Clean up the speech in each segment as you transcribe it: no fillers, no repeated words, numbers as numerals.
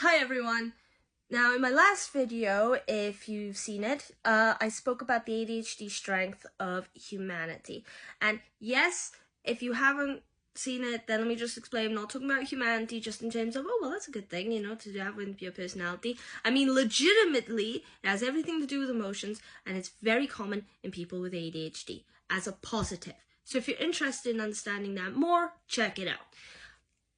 Hi everyone! Now in my last video, if you've seen it, I spoke about the ADHD strength of humanity. And yes, if you haven't seen it, then let me just explain. I'm not talking about humanity just in terms of, oh well, that's a good thing, to have with your personality. I mean legitimately, it has everything to do with emotions, and it's very common in people with ADHD as a positive. So if you're interested in understanding that more, check it out.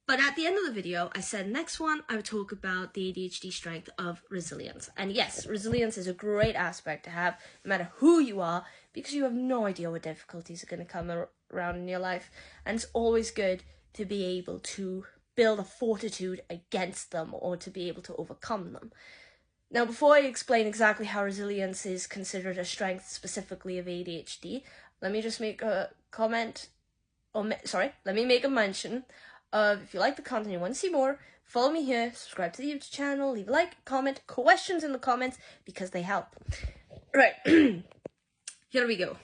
But at the end of the video, I said next one, I would talk about the ADHD strength of resilience. And yes, resilience is a great aspect to have, no matter who you are, because you have no idea what difficulties are going to come around in your life. And it's always good to be able to build a fortitude against them or to be able to overcome them. Now, before I explain exactly how resilience is considered a strength specifically of ADHD, let me just make a comment, let me make a mention of, if you like the content and you want to see more, follow me here, subscribe to the YouTube channel, leave a like, comment, questions in the comments, because they help. Right, here we go.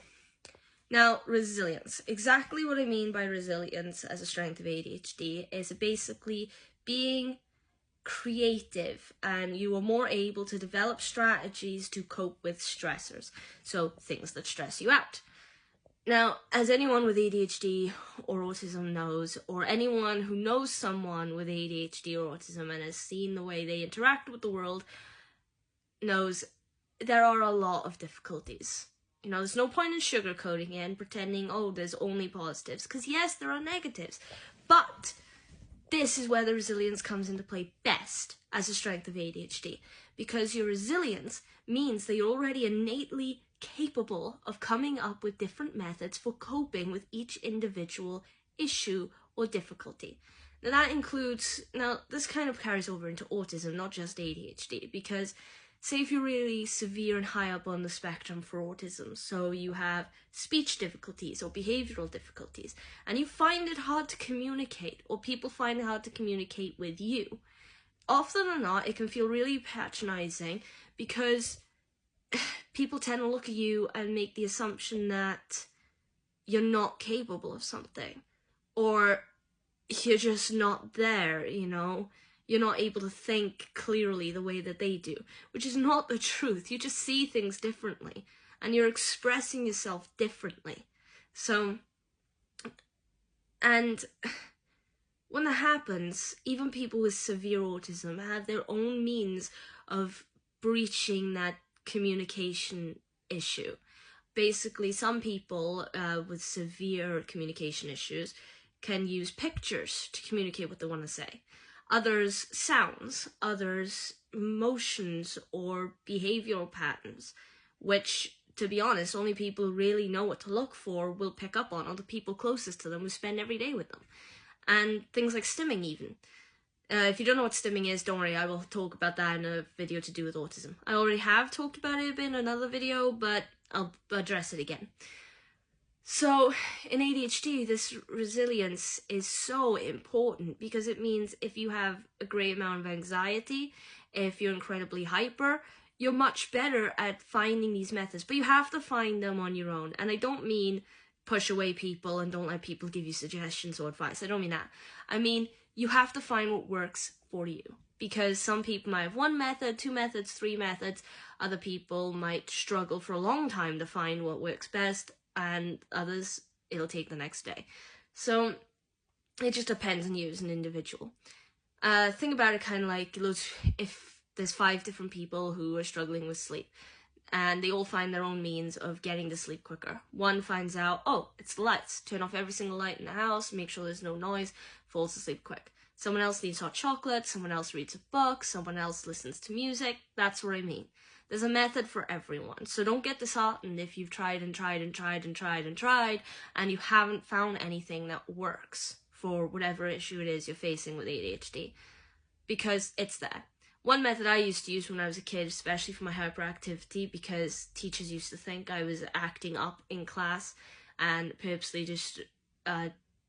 Now, resilience. Exactly what I mean by resilience as a strength of ADHD is basically being creative, and you are more able to develop strategies to cope with stressors, so things that stress you out. Now, as anyone with ADHD or autism knows, or anyone who knows someone with ADHD or autism and has seen the way they interact with the world knows, there are a lot of difficulties. There's no point in sugarcoating it and pretending, oh, there's only positives, because yes, there are negatives, but this is where the resilience comes into play best as a strength of ADHD, because your resilience means that you're already innately capable of coming up with different methods for coping with each individual issue or difficulty. Now that includes, this kind of carries over into autism, not just ADHD, because say if you're really severe and high up on the spectrum for autism, so you have speech difficulties or behavioral difficulties, and you find it hard to communicate, or people find it hard to communicate with you, often or not, it can feel really patronizing because people tend to look at you and make the assumption that you're not capable of something, or you're just not there, You're not able to think clearly the way that they do, which is not the truth. You just see things differently, and you're expressing yourself differently. So, and when that happens, even people with severe autism have their own means of breaching that communication issue. Basically, some people with severe communication issues can use pictures to communicate what they want to say. Others, sounds. Others, motions or behavioral patterns, which, to be honest, only people who really know what to look for will pick up on, or the people closest to them who spend every day with them. And things like stimming, even. If you don't know what stimming is, don't worry, I will talk about that in a video to do with autism. I already have talked about it in another video, but I'll address it again. So, in ADHD, this resilience is so important because it means if you have a great amount of anxiety, if you're incredibly hyper, you're much better at finding these methods, but you have to find them on your own. And I don't mean push away people and don't let people give you suggestions or advice. I don't mean that. I mean, you have to find what works for you, because some people might have one method, two methods, three methods. Other people might struggle for a long time to find what works best, and others, it'll take the next day. So it just depends on you as an individual. Think about it kind of like if there's 5 different people who are struggling with sleep, and they all find their own means of getting to sleep quicker. One finds out, oh, it's the lights. Turn off every single light in the house, make sure there's no noise, falls asleep quick. Someone else needs hot chocolate, someone else reads a book, someone else listens to music. That's what I mean. There's a method for everyone. So don't get disheartened if you've tried and tried and tried and tried and tried, and you haven't found anything that works for whatever issue it is you're facing with ADHD, because it's there. One method I used to use when I was a kid, especially for my hyperactivity, because teachers used to think I was acting up in class and purposely just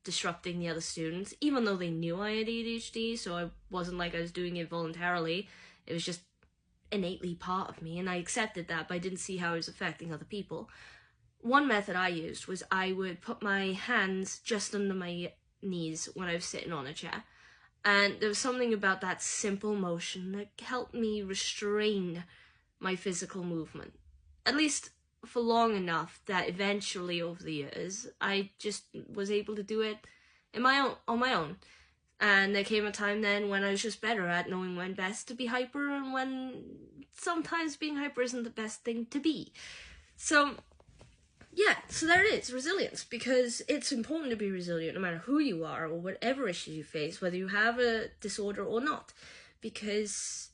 disrupting the other students, even though they knew I had ADHD, so I wasn't like I was doing it voluntarily. It was just innately part of me, and I accepted that, but I didn't see how it was affecting other people. One method I used was I would put my hands just under my knees when I was sitting on a chair, And there was something about that simple motion that helped me restrain my physical movement. At least for long enough that eventually over the years, I just was able to do it on my own. And there came a time then when I was just better at knowing when best to be hyper and when sometimes being hyper isn't the best thing to be. So yeah, so there it is, resilience, because it's important to be resilient no matter who you are or whatever issues you face, whether you have a disorder or not. Because,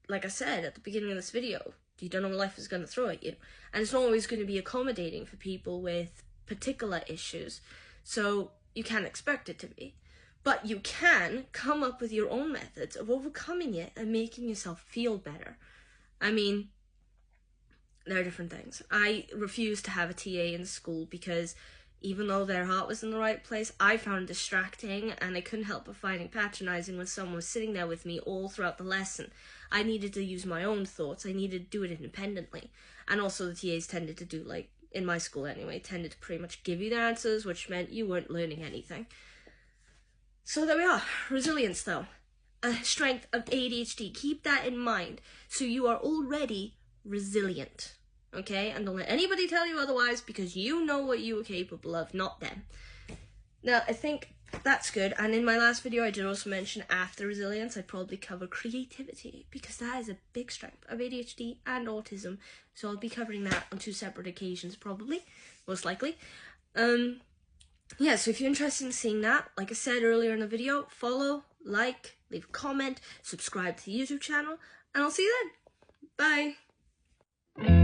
like I said at the beginning of this video, you don't know what life is going to throw at you. And it's not always going to be accommodating for people with particular issues. So you can't expect it to be. But you can come up with your own methods of overcoming it and making yourself feel better. I mean, there are different things. I refused to have a TA in school because even though their heart was in the right place, I found it distracting, and I couldn't help but finding patronizing when someone was sitting there with me all throughout the lesson. I needed to use my own thoughts. I needed to do it independently. And also the TAs tended to do, like, in my school anyway, tended to pretty much give you the answers, which meant you weren't learning anything. So there we are. Resilience, though. A strength of ADHD. Keep that in mind. So you are already resilient. Okay? And don't let anybody tell you otherwise, because you know what you are capable of, not them. Now, I think that's good. And in my last video, I did also mention after resilience, I'd probably cover creativity, because that is a big strength of ADHD and autism. So I'll be covering that on 2 separate occasions, probably, most likely. Yeah, so if you're interested in seeing that, like I said earlier in the video, follow, like, leave a comment, subscribe to the YouTube channel, and I'll see you then. Bye.